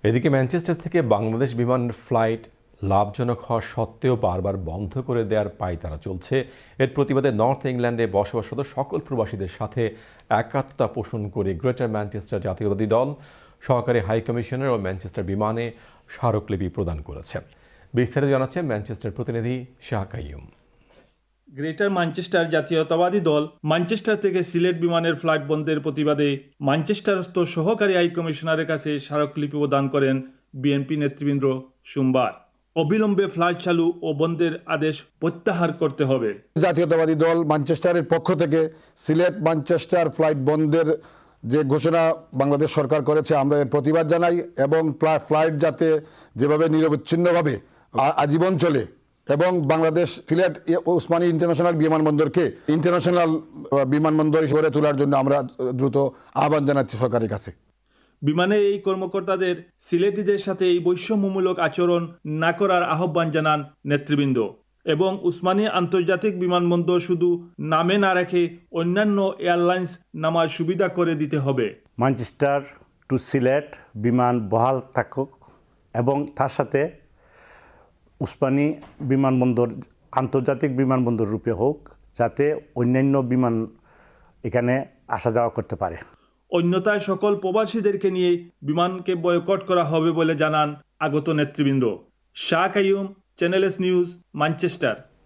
এদিকে ম্যানচেস্টার থেকে বাংলাদেশ বিমানের ফ্লাইট লাভজনক হওয়া সত্ত্বেও বারবার বন্ধ করে দেওয়ার পায়তারা চলছে। এর প্রতিবাদে নর্থ ইংল্যান্ডে বসবাসরত সকল প্রবাসীদের সাথে একাত্মতা পোষণ করে গ্রেটার ম্যানচেস্টার জাতীয়তাবাদী দল সহকারী হাইকমিশনার ও ম্যানচেস্টার বিমানে স্মারকলিপি প্রদান করেছে। বিস্তারিত জানাচ্ছে ম্যানচেস্টার প্রতিনিধি শাহ কাইয়ুম। গ্রেটার ম্যানচেস্টার জাতীয়তাবাদী দল ম্যানচেস্টার থেকে সিলেট বিমানের ফ্লাইট বন্ধের প্রতিবাদে ম্যানচেস্টারস্থ সহকারী হাইকমিশনারের কাছে স্মারকলিপি প্রদান করেন বিএনপি নেতৃবৃন্দ সোমবার। অবিলম্বে ফ্লাইট চালু ও বন্ধের আদেশ প্রত্যাহার করতে হবে। জাতীয়তাবাদী দল ম্যানচেস্টারের পক্ষ থেকে সিলেট ম্যানচেস্টার ফ্লাইট বন্ধের যে ঘোষণা বাংলাদেশ সরকার করেছে, আমরা এর প্রতিবাদ জানাই এবং ফ্লাইট যাতে যেভাবে নিরবচ্ছিন্নভাবে আজীবন চলে এবং বাংলাদেশ সিলেট ওসমানী ইন্টারন্যাশনাল বিমানবন্দরকে ইন্টারন্যাশনাল বিমানবন্দর হিসেবে তোলার জন্য আমরা দ্রুত আহ্বান জানাচ্ছি সরকারের কাছে। বিমানের এই কর্মকর্তাদের সিলেটিদের সাথে এই বৈষম্যমূলক আচরণ না করার আহ্বান জানান নেতৃবৃন্দ এবং উসমানী আন্তর্জাতিক বিমানবন্দর শুধু নামে না রেখে অন্যান্য এয়ারলাইন্স নামার সুবিধা করে দিতে হবে। ম্যানচেস্টার টু সিলেট বিমান বহাল থাকুক এবং তার সাথে উসমানী বিমানবন্দর আন্তর্জাতিক বিমানবন্দর রূপে হোক, যাতে অন্যান্য বিমান এখানে আসা যাওয়া করতে পারে। অন্যথায় সকল প্রবাসীদেরকে নিয়ে বিমানকে বয়কট করা হবে বলে জানান আগত নেতৃবৃন্দ। Shah Qayyum, channel S news, Manchester.